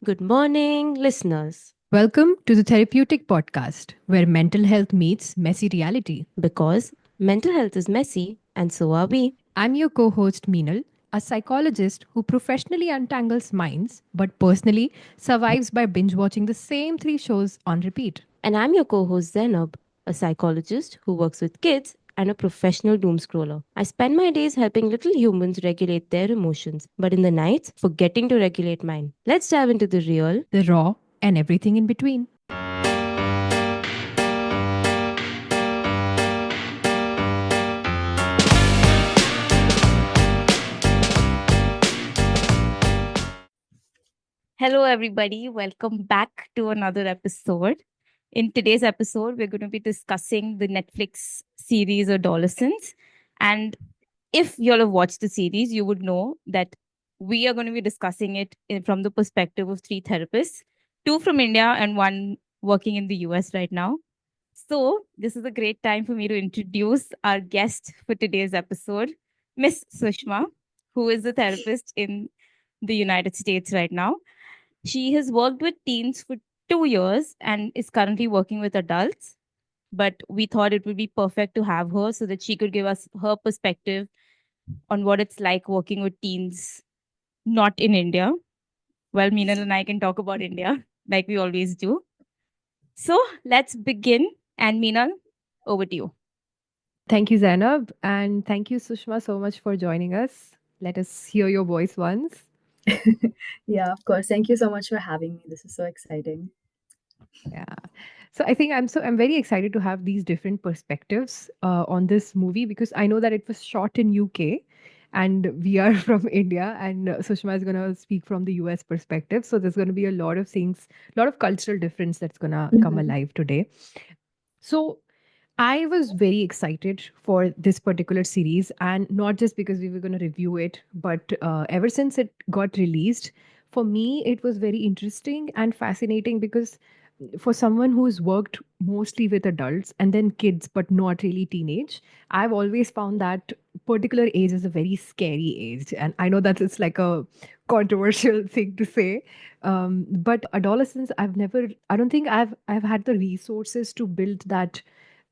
Good morning, listeners. Welcome to the Therapeutic Podcast, where mental health meets messy reality. Because mental health is messy, and so are we. I'm your co host, Meenal, a psychologist who professionally untangles minds but personally survives by binge watching the same three shows on repeat. And I'm your co host, Zainab, a psychologist who works with kids and a professional doom scroller. I spend my days helping little humans regulate their emotions, but in the nights, forgetting to regulate mine. Let's dive into the real. The raw and everything in between. Hello, everybody. Welcome back to another episode. In today's episode, we're going to be discussing the Netflix series Adolescence. And if you'll have watched the series, you would know that we are going to be discussing it from the perspective of three therapists, two from India and one working in the US right now. So, this is a great time for me to introduce our guest for today's episode, Miss Sushma, who is a therapist in the United States right now. She has worked with teens for 2 years and is currently working with adults. But we thought it would be perfect to have her so that she could give us her perspective on what it's like working with teens not in India. Well, Meenal and I can talk about India like we always do. So let's begin. And Meenal, over to you. Thank you, Zainab, and thank you, Sushma, so much for joining us. Let us hear your voice once. Yeah, of course. Thank you so much for having me. This is so exciting. Yeah. So I think I'm very excited to have these different perspectives on this movie because I know that it was shot in UK and we are from India and Sushma is going to speak from the US perspective. So there's going to be a lot of things, a lot of cultural difference that's going to come Mhm. alive today. So I was very excited for this particular series, and not just because we were going to review it, but ever since it got released, for me, it was very interesting and fascinating because for someone who's worked mostly with adults and then kids, but not really teenage, I've always found that particular age is a very scary age. And I know that it's like a controversial thing to say, but adolescence, I don't think I've had the resources to build that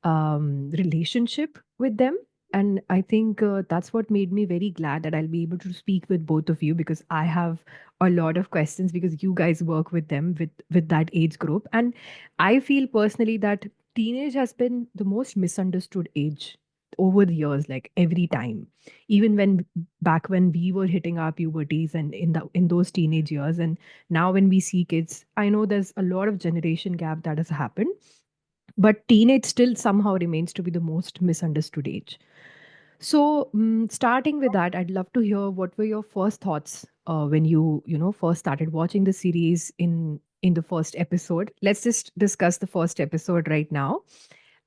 relationship with them. And I think that's what made me very glad that I'll be able to speak with both of you because I have a lot of questions because you guys work with them with that age group. And I feel personally that teenage has been the most misunderstood age over the years, like every time, even when back when we were hitting our puberties and in those teenage years, and now when we see kids, I know there's a lot of generation gap that has happened, but teenage still somehow remains to be the most misunderstood age. So, starting with that, I'd love to hear what were your first thoughts when you first started watching the series in the first episode. Let's just discuss the first episode right now.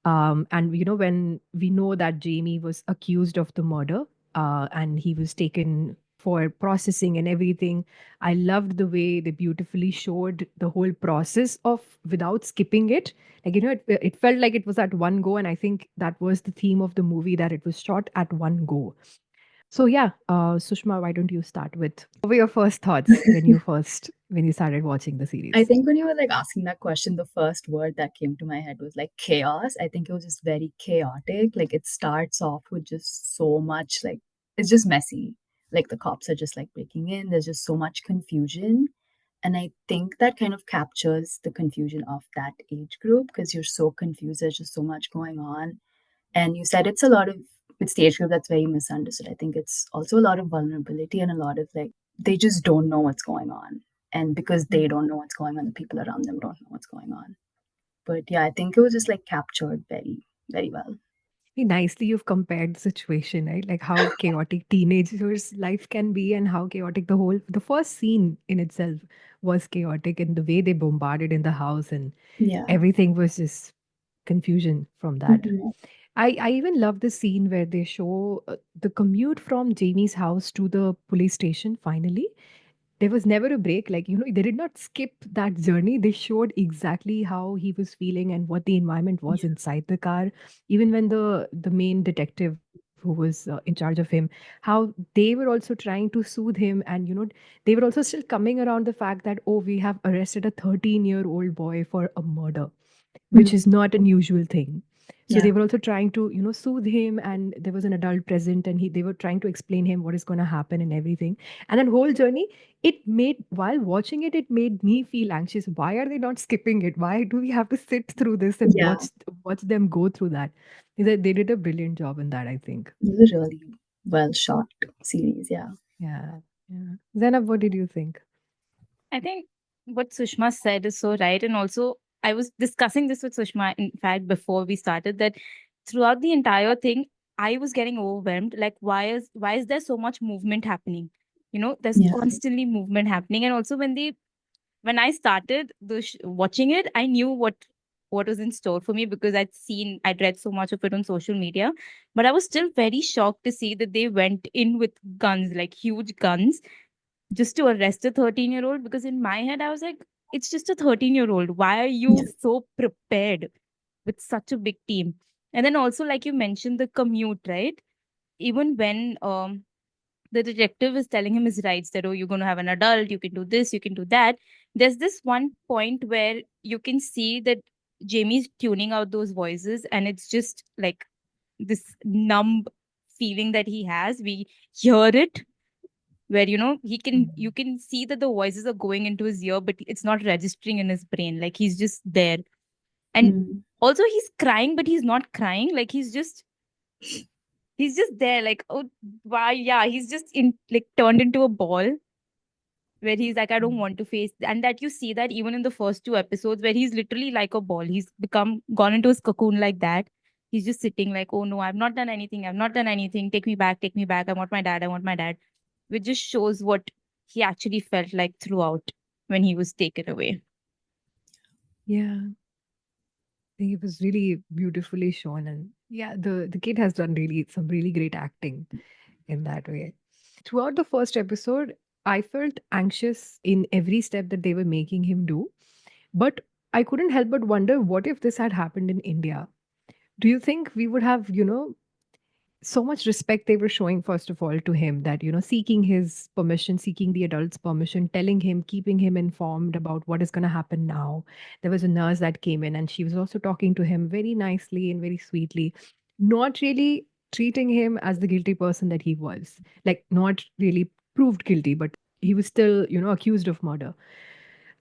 And when we know that Jamie was accused of the murder, and he was taken for processing and everything, I loved the way they beautifully showed the whole process of without skipping it. Like, it felt like it was at one go, and I think that was the theme of the movie, that it was shot at one go. So yeah, Sushma, why don't you start with what were your first thoughts when you started watching the I series? think when you were like asking that question, the first word that came to my head was like chaos. I think it was just very chaotic. Like it starts off with just so much, like, it's just messy. Like the cops are just like breaking in, there's just so much confusion. And I think that kind of captures the confusion of that age group because you're so confused. There's just so much going on. And you said it's the age group that's very misunderstood. I think it's also a lot of vulnerability and a lot of like, they just don't know what's going on. And because they don't know what's going on, the people around them don't know what's going on. But yeah, I think it was just like captured very, very well. Nicely you've compared the situation, right? Like how chaotic teenagers life can be and how chaotic the first scene in itself was chaotic, and the way they bombarded in the house and Yeah. everything was just confusion from that. Mhm. I even love the scene where they show the commute from Jamie's house to the police station finally. There was never a break. Like, they did not skip that journey. They showed exactly how he was feeling and what the environment was Yeah. inside the car. Even when the main detective who was in charge of him, how they were also trying to soothe him, and they were also still coming around the fact that, oh, we have arrested a 13-year-old boy for a murder, which Mm. is not an usual thing. So they Yeah. were also trying to soothe him, and there was an adult present, and they were trying to explain him what is going to happen and everything. And that whole journey, it made, while watching it, it made me feel anxious. Why are they not skipping it? Why do we have to sit through this and Yeah. watch them go through that? They did a brilliant job in that, I think. It was a really well shot series. Yeah. Yeah, yeah. Zainab, what did you think? I think what Sushma said is so right. And also, I was discussing this with Sushma, in fact, before we started, that throughout the entire thing, I was getting overwhelmed. Like, why is there so much movement happening? There's Yeah. constantly movement happening. And also when I started watching it, I knew what was in store for me because I'd read so much of it on social media. But I was still very shocked to see that they went in with guns, like huge guns, just to arrest a 13-year-old. Because in my head, I was like, it's just a 13-year-old. Why are you Yeah. so prepared with such a big team? And then also, like you mentioned, the commute, right? Even when the detective is telling him his rights, that, oh, you're going to have an adult, you can do this, you can do that. There's this one point where you can see that Jamie's tuning out those voices, and it's just like this numb feeling that he has. We hear it, where you can see that the voices are going into his ear, but it's not registering in his brain, like he's just there. And Mm. also he's crying, but he's not crying, like he's just there, like, oh, why, yeah, he's just in, like, turned into a ball, where he's like, I don't want to face. And that, you see that even in the first two episodes, where he's literally like a ball. He's become gone into his cocoon like that. He's just sitting like, oh no, I've not done anything, I've not done anything, take me back, take me back, I want my dad, I want my dad. Which just shows what he actually felt like throughout when he was taken away. Yeah, I think it was really beautifully shown, and yeah, the kid has done really some really great acting in that way. Throughout the first episode, I felt anxious in every step that they were making him do, but I couldn't help but wonder, what if this had happened in India? Do you think we would have, so much respect they were showing, first of all, to him, that seeking his permission, seeking the adult's permission, telling him, keeping him informed about what is going to happen now. There was a nurse that came in, and she was also talking to him very nicely and very sweetly, not really treating him as the guilty person that he was, like not really proved guilty, but he was still accused of murder.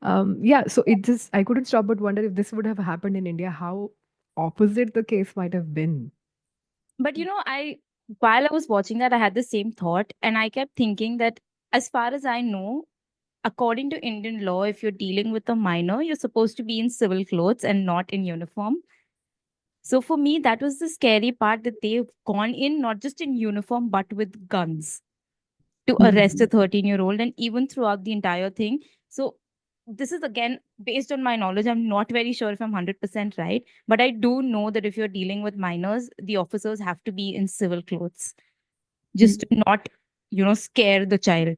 Yeah, so it just, I couldn't stop but wonder, if this would have happened in India, how opposite the case might have been. But I while I was watching that, I had the same thought, and I kept thinking that, as far as I know, according to Indian law, if you're dealing with a minor, you're supposed to be in civil clothes and not in uniform. So for me, that was the scary part, that they've gone in not just in uniform but with guns to arrest a Mm. 13-year-old, and even throughout the entire thing. So this is again based on my knowledge. I'm not very sure if I'm 100% right, but I do know that if you're dealing with minors, the officers have to be in civil clothes, just Mm. to not, scare the child.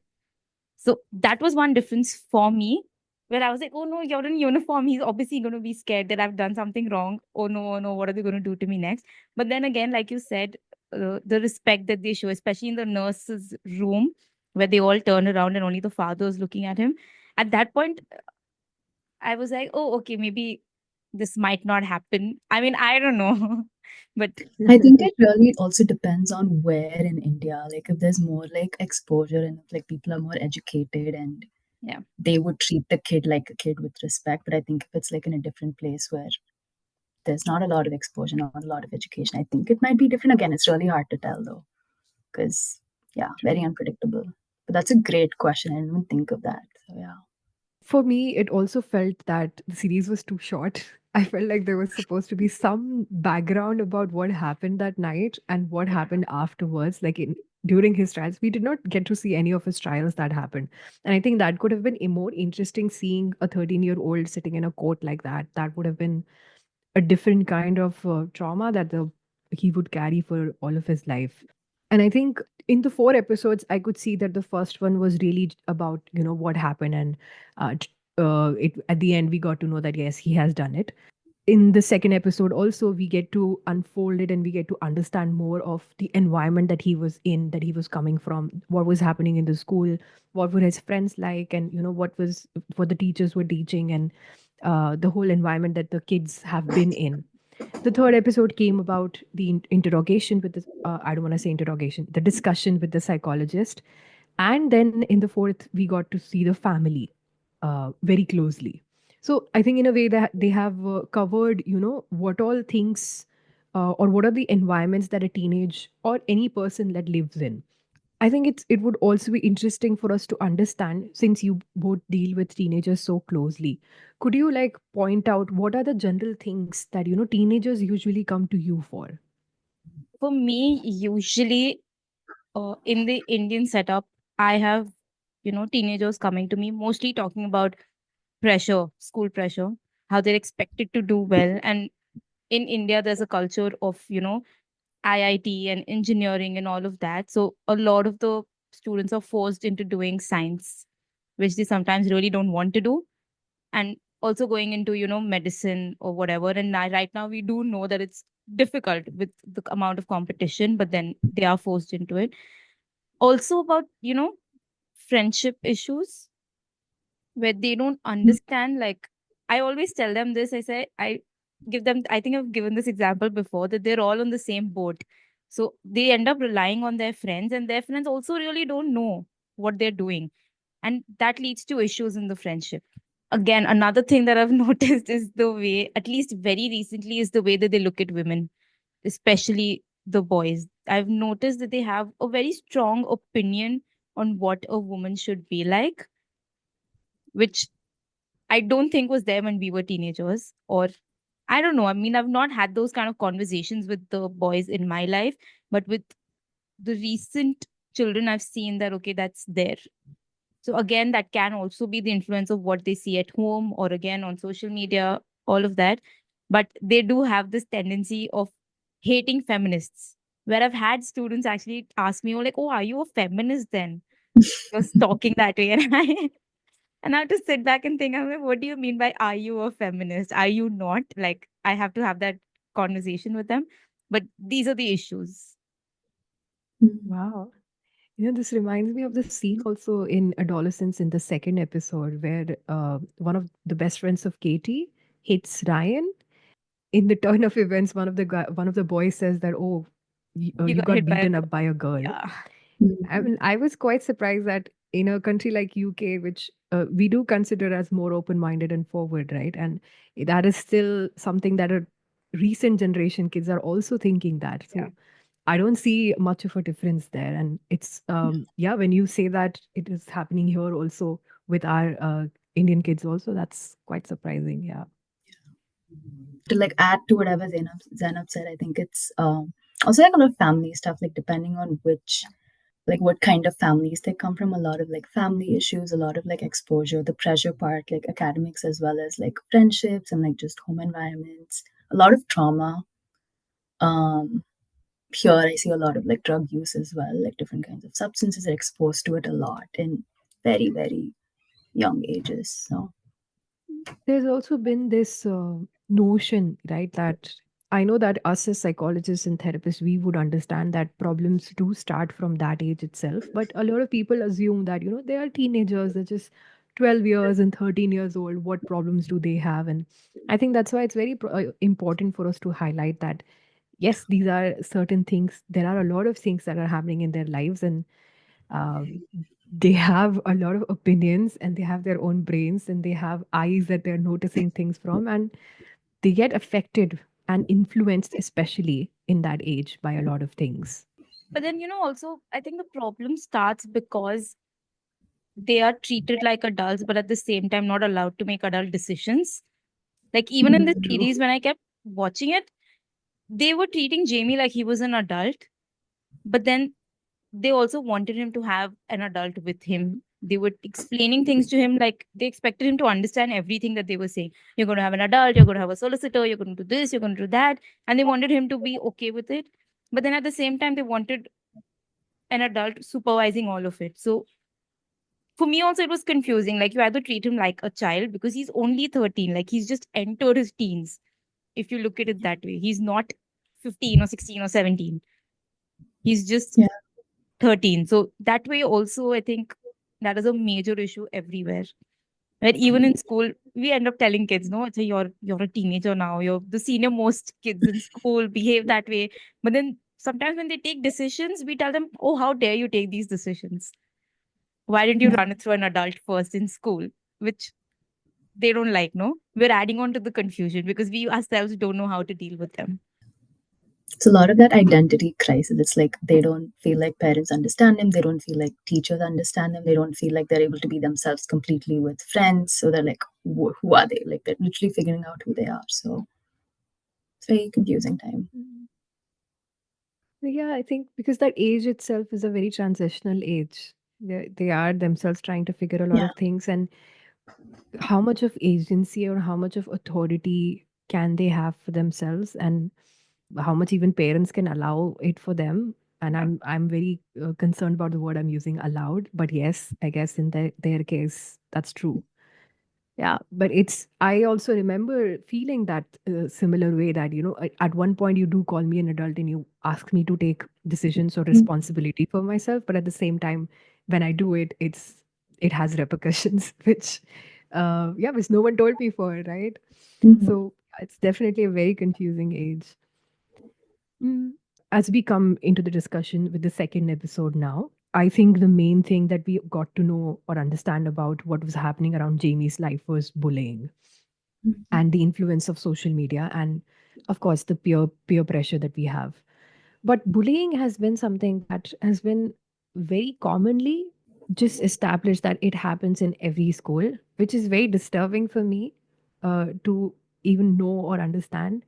So that was one difference for me, where I was like, oh no, you're in uniform. He's obviously going to be scared that I've done something wrong. Oh no, what are they going to do to me next? But then again, like you said, the respect that they show, especially in the nurse's room, where they all turn around and only the father is looking at him. At that point, I was like, oh, okay, maybe this might not happen. I mean, I don't know. But I think it really also depends on where in India. Like if there's more like exposure and if like people are more educated and yeah. they would treat the kid like a kid with respect. But I think if it's like in a different place where there's not a lot of exposure, not a lot of education, I think it might be different. Again, it's really hard to tell though, because yeah, very True. unpredictable. But that's a great question. I didn't even think of that. So yeah. For me, it also felt that the series was too short. I felt like there was supposed to be some background about what happened that night and what happened afterwards. Like during his trials, we did not get to see any of his trials that happened, and I think that could have been a more interesting, seeing a 13-year-old sitting in a court like that. That would have been a different kind of trauma that he would carry for all of his life. And I think in the four episodes, I could see that the first one was really about what happened, and it at the end we got to know that yes, he has done it. in the second episode also we get to unfold it and we get to understand more of the environment that he was in, that he was coming from, what was happening in the school, what were his friends like, and what the teachers were teaching, and the whole environment that the kids have been in. The third episode came about the interrogation with the I don't want to say interrogation, the discussion with the psychologist. And then in the fourth we got to see the family very closely. So I think in a way that they have covered, what all things or what are the environments that a teenage or any person that lives in. I think it would also be interesting for us to understand, since you both deal with teenagers so closely. Could you like point out what are the general things that teenagers usually come to you for? For me, usually in the Indian setup, I have, teenagers coming to me mostly talking about pressure, school pressure, how they're expected to do well. And in India, there's a culture of, IIT and engineering and all of that. So a lot of the students are forced into doing science, which they sometimes really don't want to do. And also going into, medicine or whatever. And right now, we do know that it's difficult with the amount of competition, but then they are forced into it. Also about, friendship issues where they don't understand. Like, I always tell them this. I say, I give them, I think I've given this example before, that they're all on the same boat. So they end up relying on their friends, and their friends also really don't know what they're doing. And that leads to issues in the friendship. Again, another thing that I've noticed is the way, at least very recently, is the way that they look at women, especially the boys. I've noticed that they have a very strong opinion on what a woman should be like, which I don't think was there when we were teenagers. Or I don't know. I mean, I've not had those kind of conversations with the boys in my life, but with the recent children, I've seen that, okay, that's there. So again, that can also be the influence of what they see at home or again on social media, all of that. But they do have this tendency of hating feminists. Where I've had students actually ask me, oh, like, oh, are you a feminist then? You're talking that way. And I have to sit back and think, I'm like, what do you mean by are you a feminist? Are you not? Like, I have to have that conversation with them. But these are the issues. Mm. Wow. This reminds me of the scene also in Adolescence in the second episode where one of the best friends of Katie hits Ryan. In the turn of events, one of the boys says that, "Oh, You you got hit got by a beaten girl. up by a girl." Yeah. I mean, I was quite surprised that in a country like UK, which we do consider as more open-minded and forward, right? And that is still something that a recent generation kids are also thinking that. Yeah. So I don't see much of a difference there. And it's yeah, when you say that it is happening here also with our Indian kids also, that's quite surprising. Yeah. To like add to whatever Zainab said, I think it's also like a lot of family stuff, like depending on which like what kind of families they come from, a lot of like family issues, a lot of like exposure, the pressure part, like academics as well as like friendships and like just home environments, a lot of trauma. um Here I see a lot of like drug use as well, like different kinds of substances are exposed to it a lot in very young ages. So There's also been this notion, right, that I know that us as psychologists and therapists, we would understand that problems do start from that age itself. But a lot of people assume that, they are teenagers, they're just 12 years and 13 years old. What problems do they have? And I think that's why it's very important for us to highlight that, yes, these are certain things. There are a lot of things that are happening in their lives. And uh, they have a lot of opinions and they have their own brains and they have eyes that they're noticing things from, and they get affected and influenced, especially in that age, by a lot of things. But then, also, I think the problem starts because they are treated like adults, but at the same time, not allowed to make adult decisions. Like, even in the true. series, when I kept watching it, they were treating Jamie like he was an adult, but then they also wanted him to have an adult with him. They were explaining things to him, like they expected him to understand everything that they were saying. You're going to have an adult, you're going to have a solicitor, you're going to do this, you're going to do that. And they wanted him to be okay with it. But then at the same time, they wanted an adult supervising all of it. So for me, also, it was confusing. Like, you either treat him like a child because he's only 13, like, he's just entered his teens. if you look at it that way. He's not 15 or 16 or 17. He's just Yeah. 13. So that way also, I think that is a major issue everywhere. Right? Even in school, we end up telling kids, no, it's a, you're a teenager now. You're the senior most kids in school, behave that way. But then sometimes when they take decisions, we tell them, oh, how dare you take these decisions? Why didn't you Yeah. run it through an adult first in school? Which they don't like, no? We're adding on to the confusion because we ourselves don't know how to deal with them. It's a lot of that identity crisis. It's like they don't feel like parents understand them. They don't feel like teachers understand them. They don't feel like they're able to be themselves completely with friends. So they're like, who are they? Like they're literally figuring out who they are. So it's very confusing time. Mm. Yeah, I think because that age itself is a very transitional age. They are themselves trying to figure a lot Yeah. of things, and how much of agency or how much of authority can they have for themselves, and how much even parents can allow it for them. And I'm very concerned about the word I'm using, allowed, but yes, I guess in their case that's true. Yeah, but I also remember feeling that similar way that, at one point you do call me an adult and you ask me to take decisions or responsibility for myself. But at the same time, when I do it, it has repercussions, which no one told me for, right? Mhm. So it's definitely a very confusing age. Mm. As we come into the discussion with the second episode now, I think the main thing that we got to know or understand about what was happening around Jamie's life was bullying Mhm. and the influence of social media and, of course, the peer pressure that we have. But bullying has been something that has been very commonly just established that it happens in every school, which is very disturbing for me to even know or understand.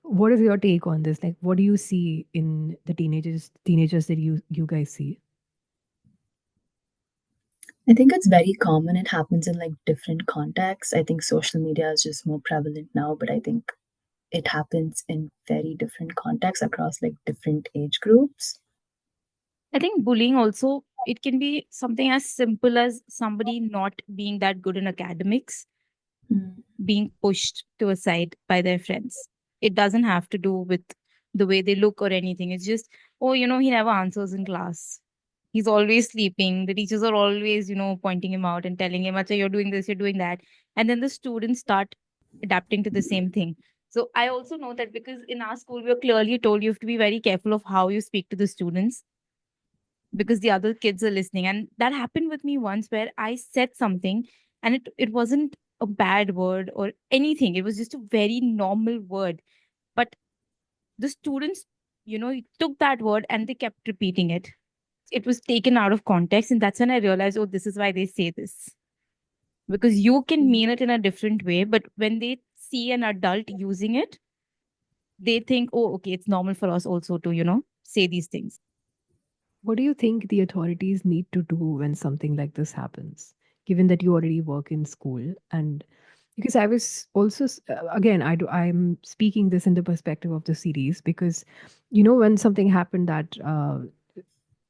What is your take on this? Like, what do you see in the teenagers that you guys see? I think it's very common. It happens in like different contexts. I think social media is just more prevalent now, but I think it happens in very different contexts across like different age groups. I think bullying also, it can be something as simple as somebody not being that good in academics, Mm. being pushed to a side by their friends. It doesn't have to do with the way they look or anything. It's just, oh, he never answers in class. He's always sleeping. The teachers are always, pointing him out and telling him, Acha, you're doing this, you're doing that. And then the students start adapting to the same thing. So I also know that because in our school, we are clearly told you have to be very careful of how you speak to the students because the other kids are listening. And that happened with me once where I said something and it wasn't a bad word or anything. It was just a very normal word. But the students, took that word and they kept repeating it. It was taken out of context. And that's when I realized, oh, this is why they say this. Because you can mean it in a different way. But when they see an adult using it, they think, oh, okay, it's normal for us also to, say these things. What do you think the authorities need to do when something like this happens? Given that you already work in school, and because I was also again, I'm speaking this in the perspective of the series because, when something happened that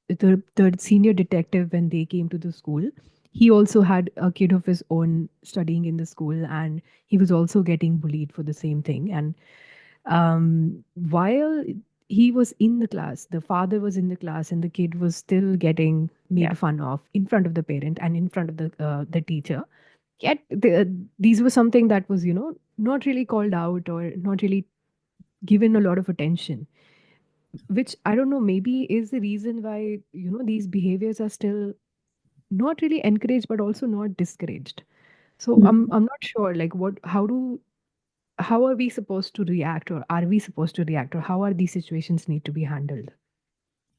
the senior detective, when they came to the school, he also had a kid of his own studying in the school, and he was also getting bullied for the same thing. And while he was in the class, the father was in the class, and the kid was still getting Yeah. made fun of in front of the parent and in front of the teacher. Yet these were something that was, not really called out or not really given a lot of attention, which I don't know, maybe is the reason why, these behaviors are still not really encouraged but also not discouraged. So Mm. I'm not sure, like, how are we supposed to react, or are we supposed to react, or how are these situations need to be handled?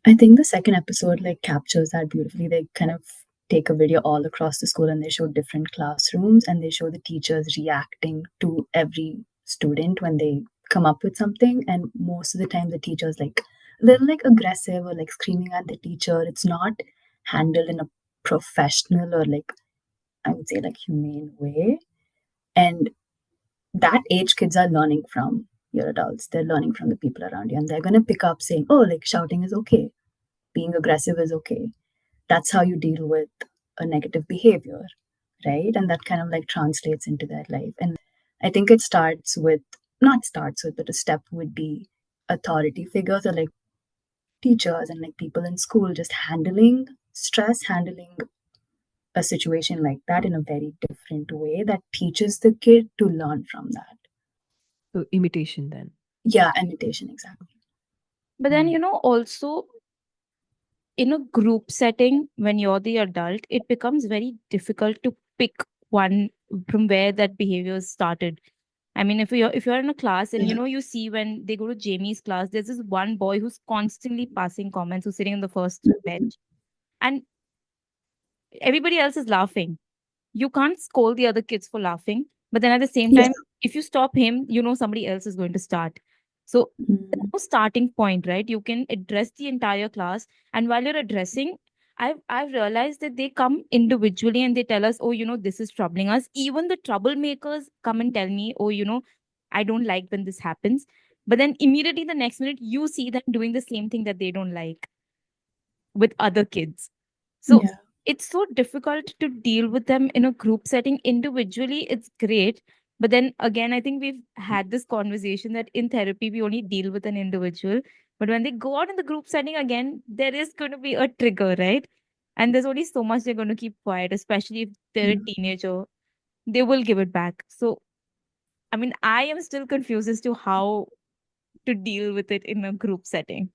I think the second episode like captures that beautifully. They kind of take a video all across the school and they show different classrooms and they show the teachers reacting to every student when they come up with something. And most of the time the teachers like they're like aggressive or like screaming at the teacher. It's not handled in a professional or like I would say like humane way. And that age kids are learning from your adults. They're learning from the people around you and they're gonna pick up saying, oh, like shouting is okay, being aggressive is okay. That's how you deal with a negative behavior, right? And that kind of like translates into their life. And I think it starts with not starts with, but a step would be authority figures, or like teachers and like people in school, just handling stress, handling a situation like that in a very different way that teaches the kid to learn from that. So imitation then. Yeah, imitation, exactly. But then, also in a group setting, when you're the adult, it becomes very difficult to pick one from where that behavior started. I mean, if you're in a class and Yeah. you see when they go to Jamie's class, there's this one boy who's constantly passing comments, who's sitting on the first Mhm. bench, and everybody else is laughing. You can't scold the other kids for laughing, but then at the same Yeah. time, if you stop him, somebody else is going to start. So there's Mm. no starting point, right? You can address the entire class, and while you're addressing, I've realized that they come individually and they tell us, oh, this is troubling us. Even the troublemakers come and tell me, oh, I don't like when this happens. But then immediately the next minute, you see them doing the same thing that they don't like with other kids. So Yeah. it's so difficult to deal with them in a group setting. Individually, it's great. But then again, I think we've had this conversation that in therapy, we only deal with an individual. But when they go out in the group setting again, there is going to be a trigger, right? And there's only so much they're going to keep quiet, especially if they're a Yeah. teenager. They will give it back. So, I mean, I am still confused as to how to deal with it in a group setting.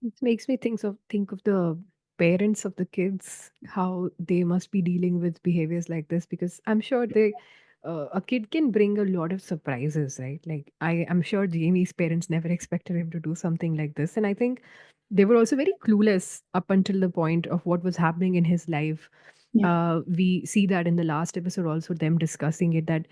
It makes me think of the parents of the kids, how they must be dealing with behaviors like this, because I'm sure a kid can bring a lot of surprises, right? Like I'm sure Jamie's parents never expected him to do something like this, and I think they were also very clueless up until the point of what was happening in his life. Yeah. We see that in the last episode also, them discussing it, that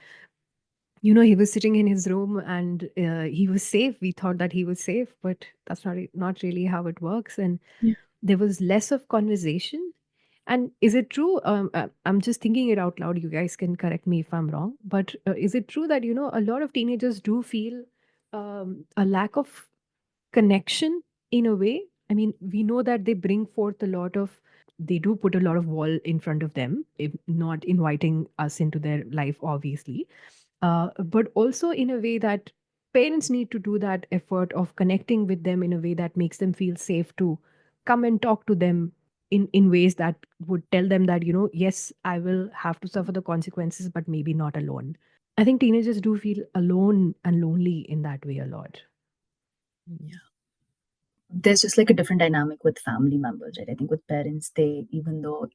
he was sitting in his room and he was safe. We thought that he was safe, but that's not really how it works. And Yeah. there was less of conversation. And is it true? I'm just thinking it out loud. You guys can correct me if I'm wrong. But is it true that a lot of teenagers do feel a lack of connection in a way? I mean, we know that they bring forth a lot of. They do put a lot of wall in front of them, if not inviting us into their life, obviously, but also in a way that parents need to do that effort of connecting with them in a way that makes them feel safe to come and talk to them in ways that would tell them that yes, I will have to suffer the consequences, but maybe not alone. I think teenagers do feel alone and lonely in that way a lot. Yeah. There's just like a different dynamic with family members, right? I think with parents, they, even though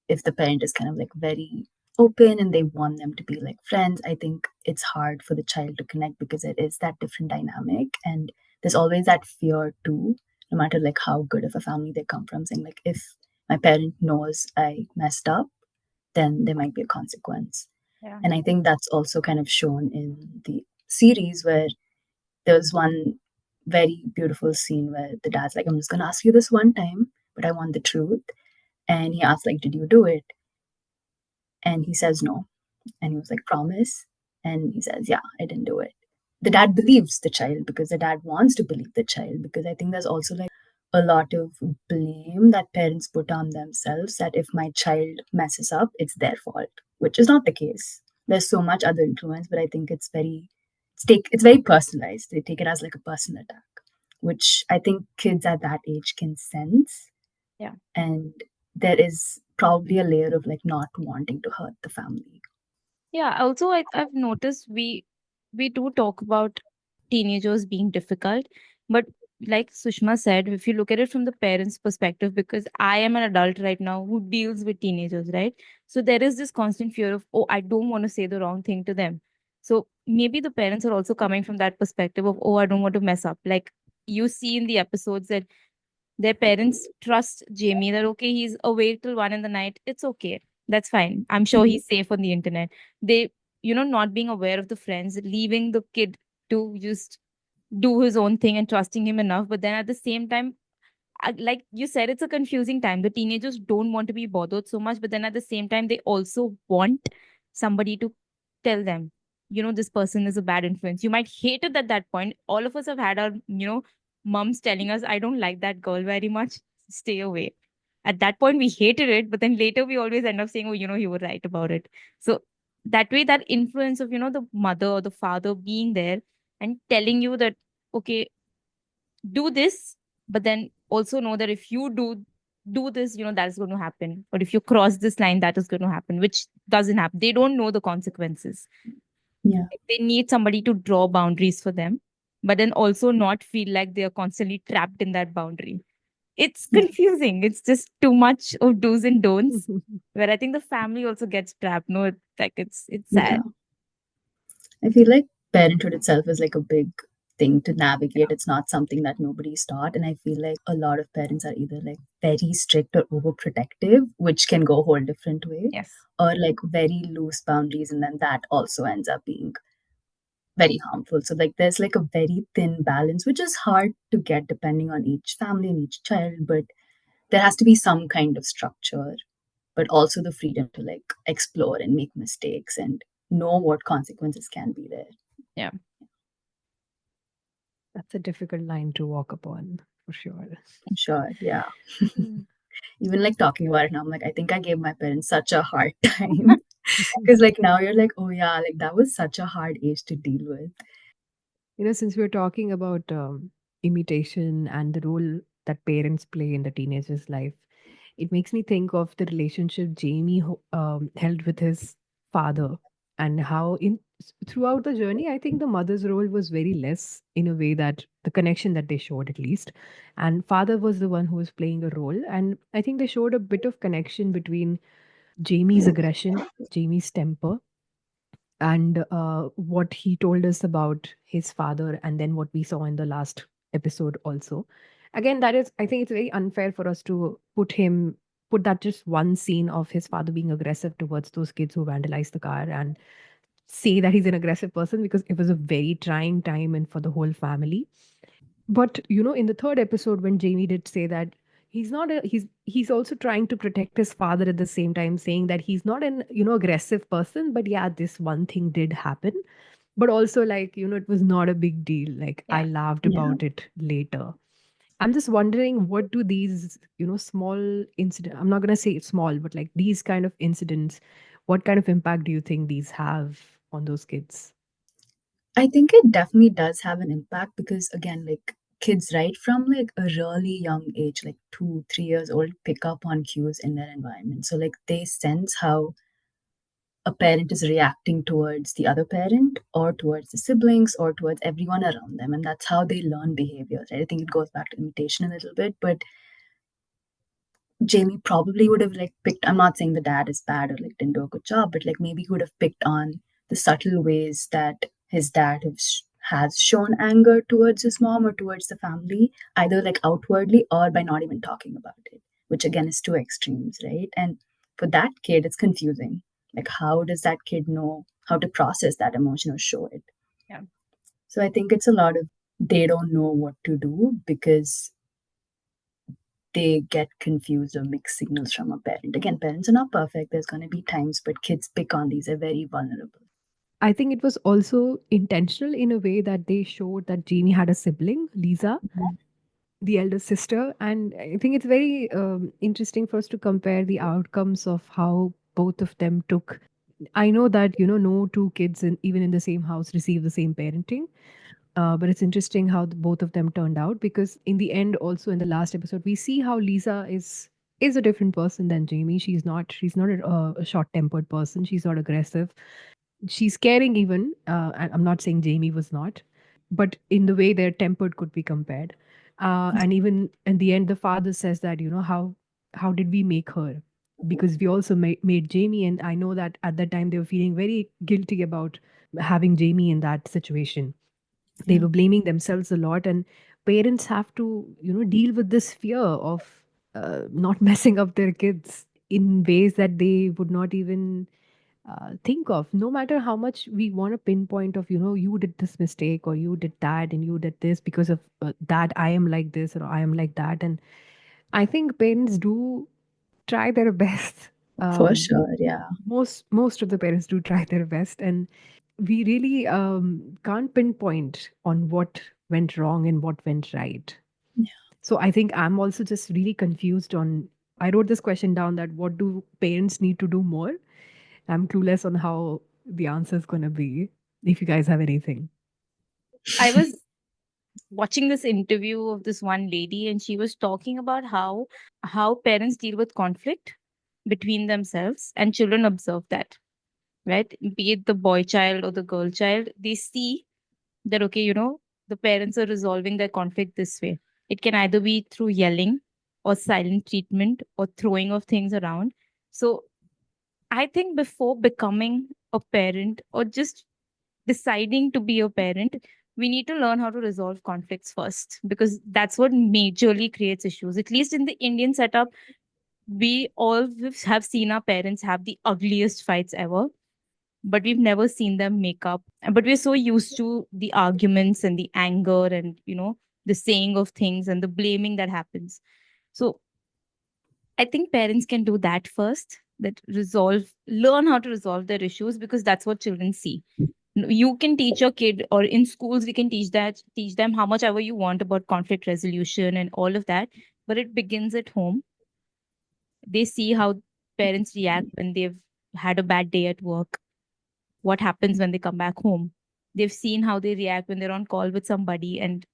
if the parent is kind of like very open and they want them to be like friends, I think it's hard for the child to connect because it is that different dynamic. And there's always that fear too, no matter like how good of a family they come from, saying like, if my parent knows I messed up, then there might be a consequence. Yeah. And I think that's also kind of shown in the series, where there's one very beautiful scene where the dad's like, I'm just gonna ask you this one time, but I want the truth. And he asks like, did you do it? And he says no. And he was like, promise? And he says, yeah, I didn't do it. The dad believes the child because the dad wants to believe the child, because I think there's also like a lot of blame that parents put on themselves, that if my child messes up, it's their fault, which is not the case. There's so much other influence, but I think it's very personalized. They take it as like a personal attack, which I think kids at that age can sense. Yeah. And there is probably a layer of like not wanting to hurt the family. Yeah, also I've noticed we do talk about teenagers being difficult, but like Sushma said, if you look at it from the parents' perspective, because I am an adult right now who deals with teenagers, right? So there is this constant fear of, oh, I don't want to say the wrong thing to them. So maybe the parents are also coming from that perspective of, oh, I don't want to mess up. Like you see in the episodes that their parents trust Jamie that, okay, he's awake till 1 in the night. It's okay. That's fine. I'm sure Mhm. he's safe on the internet. They, not being aware of the friends, leaving the kid to just do his own thing and trusting him enough. But then at the same time, like you said, it's a confusing time. The teenagers don't want to be bothered so much, but then at the same time, they also want somebody to tell them, this person is a bad influence. You might hate it at that point. All of us have had our, moms telling us, I don't like that girl very much. Stay away. At that point, we hated it, but then later we always end up saying, oh, you were right about it. So that way, that influence of, the mother or the father being there and telling you that, okay, do this, but then also know that if you do this, that is going to happen, or if you cross this line, that is going to happen, which doesn't happen. They don't know the consequences. Yeah. They need somebody to draw boundaries for them, but then also not feel like they are constantly trapped in that boundary. It's Yeah. confusing. It's just too much of do's and don'ts, where I think the family also gets trapped. No, like it's sad. Yeah. I feel like parenthood itself is like a big thing to navigate. It's not something that nobody's taught. And I feel like a lot of parents are either like very strict or overprotective, which can go a whole different way, Yes. or like very loose boundaries. And then that also ends up being very harmful. So, like, there's like a very thin balance, which is hard to get depending on each family and each child. But there has to be some kind of structure, but also the freedom to like explore and make mistakes and know what consequences can be there. Yeah. That's a difficult line to walk upon, for sure. Sure, yeah. Mm. Even like talking about it now, I'm like, I think I gave my parents such a hard time. Because like now you're like, oh yeah, like that was such a hard age to deal with. Since we're talking about imitation and the role that parents play in the teenager's life, it makes me think of the relationship Jamie held with his father, and how throughout the journey, I think the mother's role was very less, in a way, that the connection that they showed, at least, and father was the one who was playing a role. And I think they showed a bit of connection between Jamie's aggression, Jamie's temper, and what he told us about his father, and then what we saw in the last episode also. Again, that is, I think it's very unfair for us to put that just one scene of his father being aggressive towards those kids who vandalized the car, and say that he's an aggressive person, because it was a very trying time and for the whole family. But in the third episode, when Jamie did say that he's not a he's also trying to protect his father at the same time, saying that he's not an aggressive person, but yeah, this one thing did happen. But also, like, it was not a big deal. Like, I Yeah. laughed Yeah. about it later. I'm just wondering, what do these small incident, I'm not going to say it's small, but like these kind of incidents, what kind of impact do you think these have on those kids? I think it definitely does have an impact because again, like kids right from like a really young age, like 2, 3 years old, pick up on cues in their environment. So like they sense how a parent is reacting towards the other parent or towards the siblings or towards everyone around them. And that's how they learn behaviors. Right? I think it goes back to imitation a little bit, but Jamie probably would have like picked. I'm not saying the dad is bad or like didn't do a good job, but like maybe he would have picked on the subtle ways that his dad has shown anger towards his mom or towards the family, either like outwardly or by not even talking about it, which again is two extremes, right? And for that kid, it's confusing. Like, how does that kid know how to process that emotion or show it? Yeah. So I think it's a lot of they don't know what to do because they get confused or mixed signals from a parent. Again, parents are not perfect. There's going to be times, but kids pick on these. Are very vulnerable. I think it was also intentional, in a way, that they showed that Jamie had a sibling, Lisa, Mhm. the elder sister. And I think it's very interesting for us to compare the outcomes of how both of them took. I know that, no two kids, even in the same house, receive the same parenting. But it's interesting how both of them turned out, because in the end, also in the last episode, we see how Lisa is a different person than Jamie. She's not a short-tempered person. She's not aggressive. She's caring even. And I'm not saying Jamie was not, but in the way their tempered could be compared. And even in the end, the father says that, how did we make her? Because we also made Jamie, and I know that at that time they were feeling very guilty about having Jamie in that situation. They Yeah, were blaming themselves a lot, and parents have to deal with this fear of not messing up their kids in ways that they would not even think of. No matter how much we want to pinpoint of, you did this mistake, or you did that, and you did this because of that, I am like this, or I am like that. And I think parents do try their best. for um, sure. Yeah. most of the parents do try their best, and we really can't pinpoint on what went wrong and what went right. Yeah. So I think I'm also just really confused on. I wrote this question down, that what do parents need to do more? I'm clueless on how the answer is going to be, if you guys have anything. I was watching this interview of this one lady, and she was talking about how parents deal with conflict between themselves, and children observe that, right? Be it the boy child or the girl child, they see that, okay, the parents are resolving their conflict this way. It can either be through yelling or silent treatment or throwing of things around. So I think before becoming a parent or just deciding to be a parent, we need to learn how to resolve conflicts first, because that's what majorly creates issues. At least in the Indian setup, we all have seen our parents have the ugliest fights ever, but we've never seen them make up. But we're so used to the arguments and the anger and, the saying of things and the blaming that happens. So I think parents can do that first, that learn how to resolve their issues, because that's what children see. You can teach your kid, or in schools we can teach them how much ever you want about conflict resolution and all of that, but it begins at home. They see how parents react when they've had a bad day at work, what happens when they come back home. They've seen how they react when they're on call with somebody, and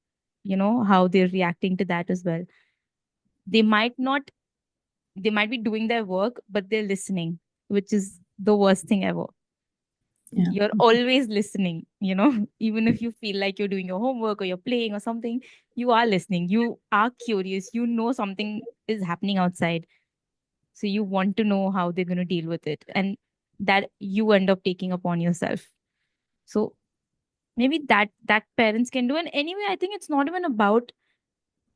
how they're reacting to that as well. They might not they might be doing their work, but they're listening, which is the worst thing ever. Yeah. You're always listening, even if you feel like you're doing your homework or you're playing or something, you are listening. You are curious. Something is happening outside. So you want to know how they're going to deal with it. And that you end up taking upon yourself. So maybe that parents can do. And anyway, I think it's not even about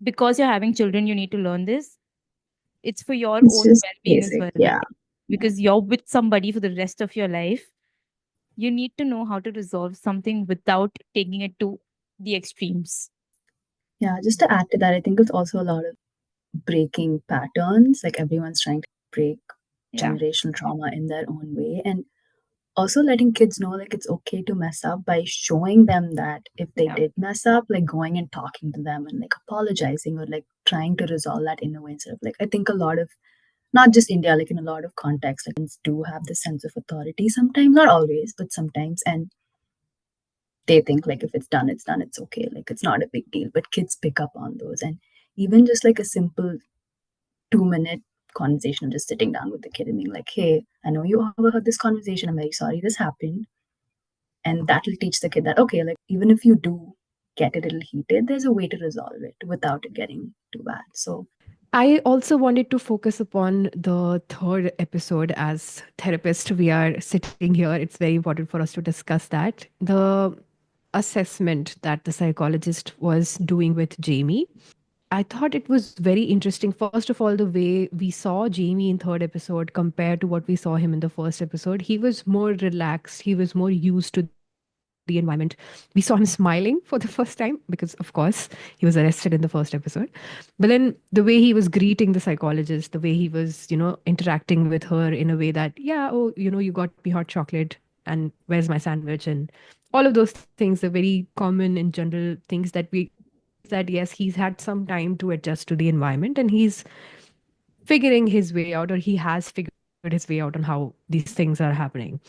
because you're having children, you need to learn this. It's for your It's own just well-being as basic. well, Yeah. right? Because you're with somebody for the rest of your life. You need to know how to resolve something without taking it to the extremes. Yeah. Just to add to that, I think it's also a lot of breaking patterns. Like everyone's trying to break Yeah. generational trauma in their own way. And also letting kids know like it's okay to mess up by showing them that if they Yeah. did mess up, like going and talking to them and like apologizing or like trying to resolve that in a way instead of like I think a lot of not just India, like in a lot of contexts, like do have this sense of authority sometimes, not always, but sometimes, and they think like if it's done, it's done, it's okay, like it's not a big deal. But kids pick up on those, and even just like a simple 2 minute conversation of just sitting down with the kid and being like, hey, I know you overheard this conversation. I'm very sorry this happened. And that will teach the kid that, okay, like even if you do get a little heated, there's a way to resolve it without it getting too bad. So, I also wanted to focus upon the third episode. As therapist, we are sitting here. It's very important for us to discuss that. The assessment that the psychologist was doing with Jamie. I thought it was very interesting. First of all, the way we saw Jamie in third episode compared to what we saw him in the first episode, he was more relaxed. He was more used to the environment. We saw him smiling for the first time because, of course, he was arrested in the first episode. But then the way he was greeting the psychologist, the way he was, interacting with her in a way that, yeah, oh, you got me hot chocolate and where's my sandwich, and all of those things are very common and general things that we experience, that yes, he's had some time to adjust to the environment and he's figuring his way out, or he has figured his way out on how these things are happening.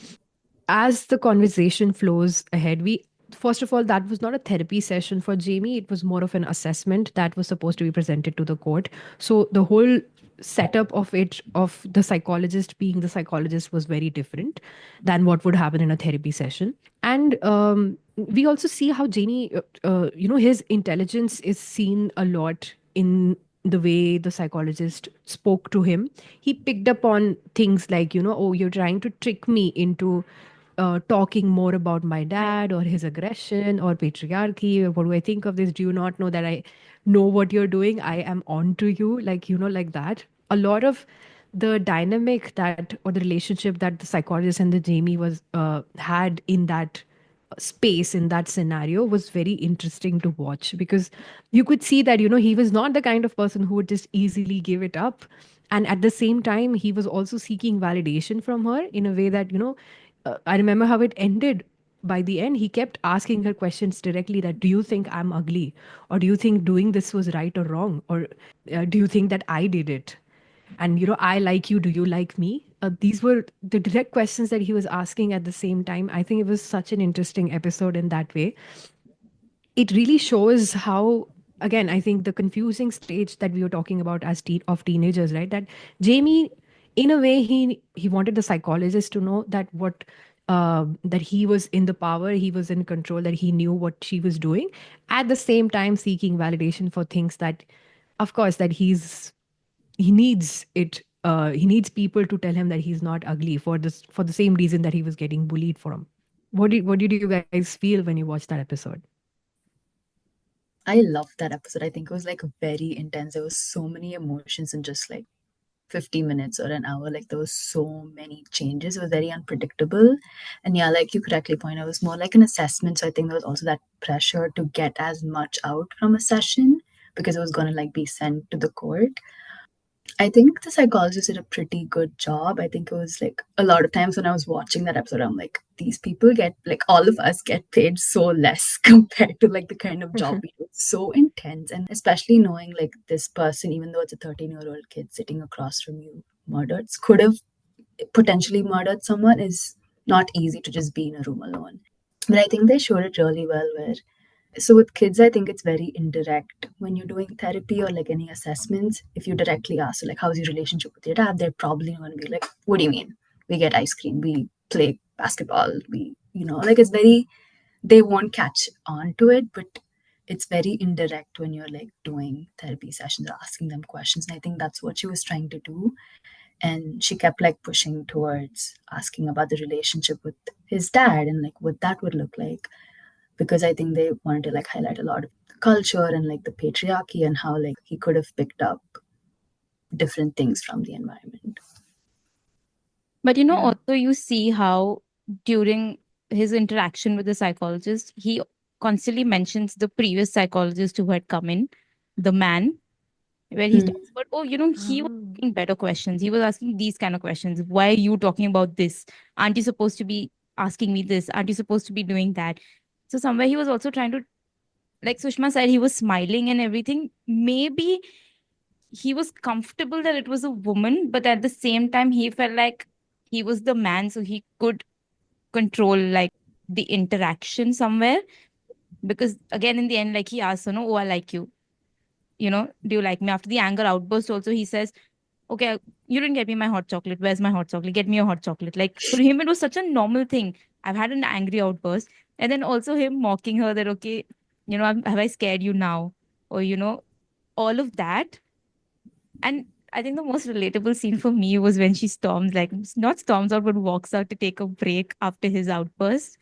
As the conversation flows ahead, we first of all, that was not a therapy session for Jamie. It was more of an assessment that was supposed to be presented to the court. So the whole setup of it, of the psychologist being the psychologist, was very different than what would happen in a therapy session. And we also see how Jamie, his intelligence is seen a lot in the way the psychologist spoke to him. He picked up on things like, oh, you're trying to trick me into talking more about my dad or his aggression or patriarchy. Or what do I think of this? Do you not know that I know what you're doing? I am on to you, like, like that. A lot of the dynamic that, or the relationship that the psychologist and the Jamie was had in that space, in that scenario, was very interesting to watch, because you could see that, he was not the kind of person who would just easily give it up. And at the same time, he was also seeking validation from her in a way that, I remember how it ended. By the end, he kept asking her questions directly, that do you think I'm ugly, or do you think doing this was right or wrong, or do you think that I did it, and I like you, do you like me? these were the direct questions that he was asking at the same time. I think it was such an interesting episode in that way. It really shows how, again, I think the confusing stage that we were talking about as of teenagers, right? That Jamie, in a way, he wanted the psychologist to know that that he was in the power, he was in control, that he knew what she was doing, at the same time seeking validation for things that, of course, that he needs it. He needs people to tell him that he's not ugly for this, for the same reason that he was getting bullied from. What did you guys feel when you watched that episode? I loved that episode. I think it was like very intense. There was so many emotions in just like 50 minutes or an hour. Like there was so many changes. It was very unpredictable. And yeah, like you correctly point out, it was more like an assessment. So I think there was also that pressure to get as much out from a session because it was gonna like be sent to the court. I think the psychologist did a pretty good job. I think it was like a lot of times when I was watching that episode, I'm like, these people get like all of us get paid so less compared to like the kind of job we do. It's so intense. And especially knowing like this person, even though it's a 13-year-old kid sitting across from you, murdered, could have potentially murdered someone is not easy to just be in a room alone. But I think they showed it really well where so with kids, I think it's very indirect when you're doing therapy or like any assessments. If you directly ask, like, how's your relationship with your dad? They're probably going to be like, what do you mean? We get ice cream, we play basketball, like it's very, they won't catch on to it, but it's very indirect when you're like doing therapy sessions or asking them questions. And I think that's what she was trying to do. And she kept like pushing towards asking about the relationship with his dad and like what that would look like because I think they wanted to like highlight a lot of the culture and like the patriarchy and how like he could have picked up different things from the environment. But Yeah. also you see how during his interaction with the psychologist, he constantly mentions the previous psychologist who had come in, the man, where he Mm. talks about, oh, he was Oh. asking better questions. He was asking these kind of questions. Why are you talking about this? Aren't you supposed to be asking me this? Aren't you supposed to be doing that? So somewhere he was also trying to, like Sushma said, he was smiling and everything. Maybe he was comfortable that it was a woman, but at the same time, he felt like he was the man, so he could control like the interaction somewhere. Because again, in the end, like he asked her, no, oh, I like you. Do you like me? After the anger outburst, also he says, okay, you didn't get me my hot chocolate. Where's my hot chocolate? Get me a hot chocolate. Like for him, it was such a normal thing. I've had an angry outburst. And then also him mocking her that, okay, have I scared you now? Or, all of that. And I think the most relatable scene for me was when she storms, like not storms out, but walks out to take a break after his outburst,